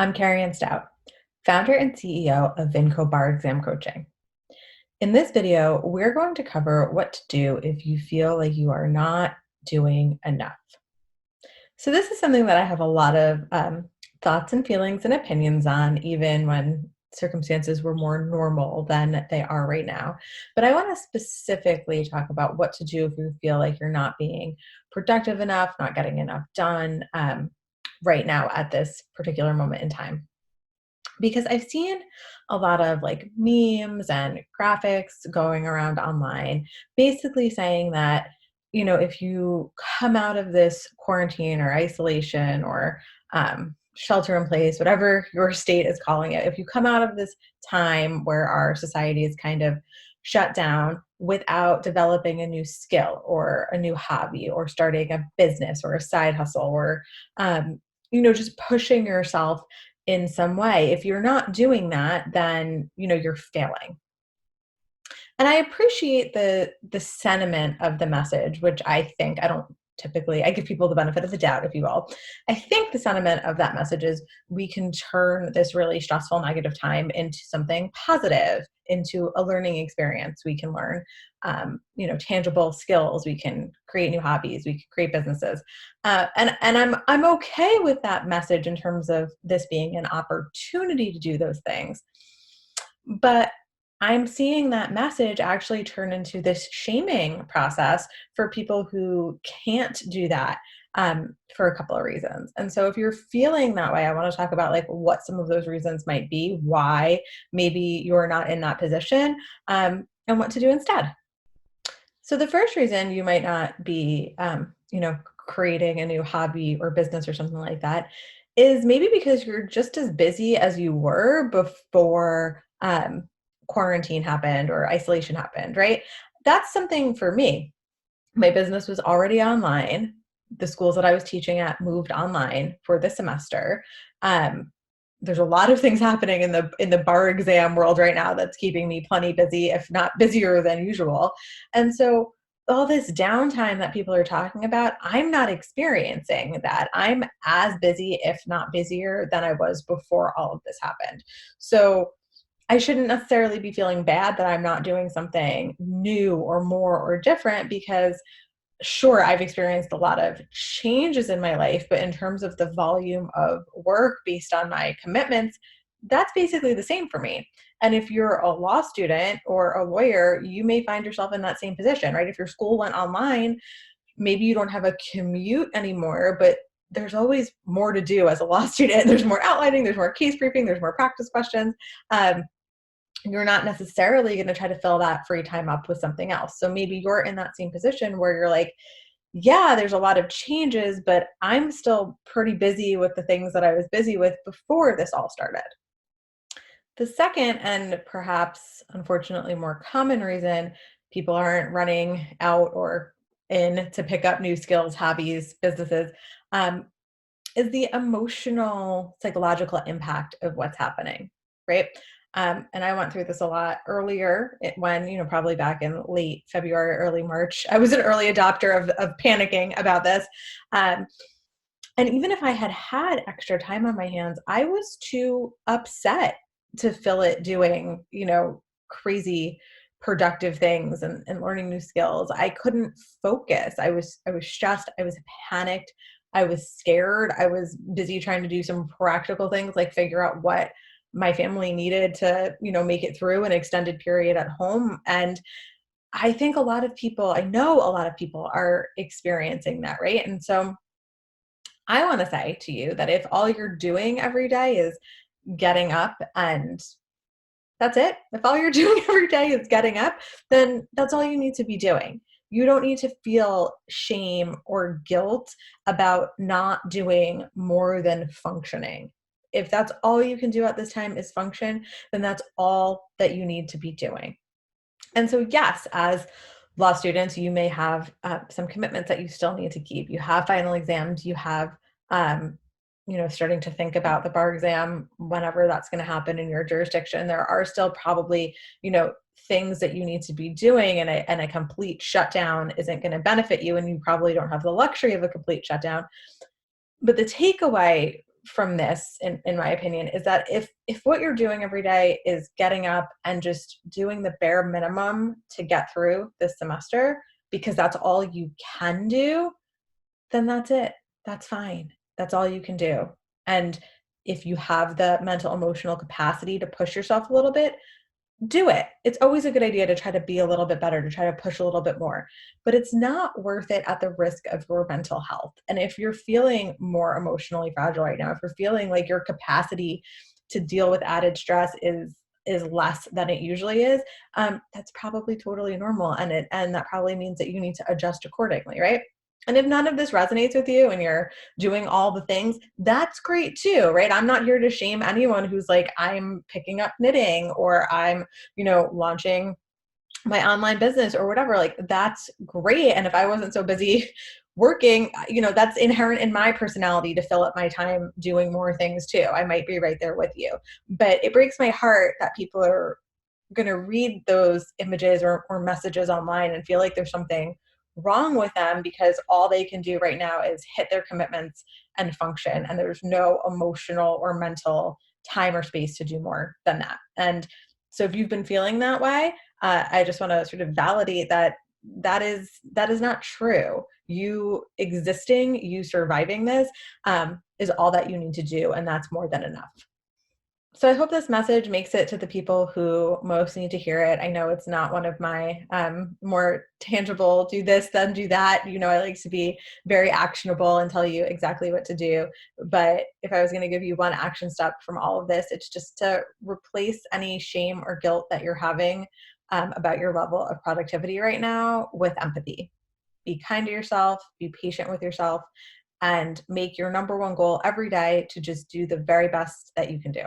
I'm Carrie Ann Stout, founder and CEO of Vinco Bar Exam Coaching. In this video, we're going to cover what to do if you feel like you are not doing enough. So this is something that I have a lot of thoughts and feelings and opinions on, even when circumstances were more normal than they are right now. But I want to specifically talk about what to do if you feel like you're not being productive enough, not getting enough done right now at this particular moment in time. Because I've seen a lot of like memes and graphics going around online, basically saying that, if you come out of this quarantine or isolation or shelter in place, whatever your state is calling it, if you come out of this time where our society is kind of shut down without developing a new skill or a new hobby or starting a business or a side hustle or, just pushing yourself in some way. If you're not doing that, then you're failing. And I appreciate the sentiment of the message, which I don't typically, I give people the benefit of the doubt, if you will. I think the sentiment of that message is we can turn this really stressful, negative time into something positive, into a learning experience. We can learn, tangible skills. We can create new hobbies. We can create businesses, and I'm okay with that message in terms of this being an opportunity to do those things. But I'm seeing that message actually turn into this shaming process for people who can't do that for a couple of reasons. And so if you're feeling that way, I want to talk about like what some of those reasons might be, why maybe you're not in that position, and what to do instead. So the first reason you might not be, creating a new hobby or business or something like that is maybe because you're just as busy as you were before quarantine happened or isolation happened, right? That's something for me. My business was already online. The schools that I was teaching at moved online for this semester. Um, there's a lot of things happening in the bar exam world right now that's keeping me plenty busy, if not busier than usual. And so all this downtime that people are talking about, I'm not experiencing that. I'm as busy, if not busier, than I was before all of this happened. So I shouldn't necessarily be feeling bad that I'm not doing something new or more or different because sure, I've experienced a lot of changes in my life, but in terms of the volume of work based on my commitments, that's basically the same for me. And if you're a law student or a lawyer, you may find yourself in that same position, right? If your school went online, maybe you don't have a commute anymore, but there's always more to do as a law student. There's more outlining, there's more case briefing, there's more practice questions. You're not necessarily going to try to fill that free time up with something else. So maybe you're in that same position where you're like, yeah, there's a lot of changes, but I'm still pretty busy with the things that I was busy with before this all started. The second, and perhaps unfortunately more common reason people aren't running out or in to pick up new skills, hobbies, businesses, um, is the emotional, psychological impact of what's happening, right? And I went through this a lot earlier when, probably back in late February, early March. I was an early adopter of panicking about this. Um, and even if I had had extra time on my hands, I was too upset to fill it doing, crazy productive things and learning new skills. I couldn't focus. I was stressed. I was panicked. I was scared. I was busy trying to do some practical things like figure out what my family needed to, make it through an extended period at home. And I think I know a lot of people are experiencing that, right? And so I want to say to you that if all you're doing every day is getting up and that's it, if all you're doing every day is getting up, then that's all you need to be doing. You don't need to feel shame or guilt about not doing more than functioning. If that's all you can do at this time is function, then that's all that you need to be doing. And so, yes, as law students, you may have some commitments that you still need to keep. You have final exams. You have, starting to think about the bar exam whenever that's going to happen in your jurisdiction. There are still probably, things that you need to be doing, and a complete shutdown isn't going to benefit you, and you probably don't have the luxury of a complete shutdown. But the takeaway from this, in my opinion, is that if what you're doing every day is getting up and just doing the bare minimum to get through this semester, because that's all you can do, then that's it. That's fine. That's all you can do. And if you have the mental emotional capacity to push yourself a little bit, do it. It's always a good idea to try to be a little bit better, to try to push a little bit more, but it's not worth it at the risk of your mental health. And if you're feeling more emotionally fragile right now, if you're feeling like your capacity to deal with added stress is less than it usually is, that's probably totally normal, and that probably means that you need to adjust accordingly, right? And if none of this resonates with you and you're doing all the things, that's great too, right? I'm not here to shame anyone who's like, I'm picking up knitting, or I'm, launching my online business or whatever. Like, that's great. And if I wasn't so busy working, that's inherent in my personality to fill up my time doing more things too. I might be right there with you. But it breaks my heart that people are going to read those images or messages online and feel like there's something wrong with them because all they can do right now is hit their commitments and function. And there's no emotional or mental time or space to do more than that. And so if you've been feeling that way, I just want to sort of validate that is not true. You existing, you surviving this, is all that you need to do. And that's more than enough. So I hope this message makes it to the people who most need to hear it. I know it's not one of my more tangible, do this, then do that. I like to be very actionable and tell you exactly what to do. But if I was going to give you one action step from all of this, it's just to replace any shame or guilt that you're having about your level of productivity right now with empathy. Be kind to yourself, be patient with yourself, and make your number one goal every day to just do the very best that you can do.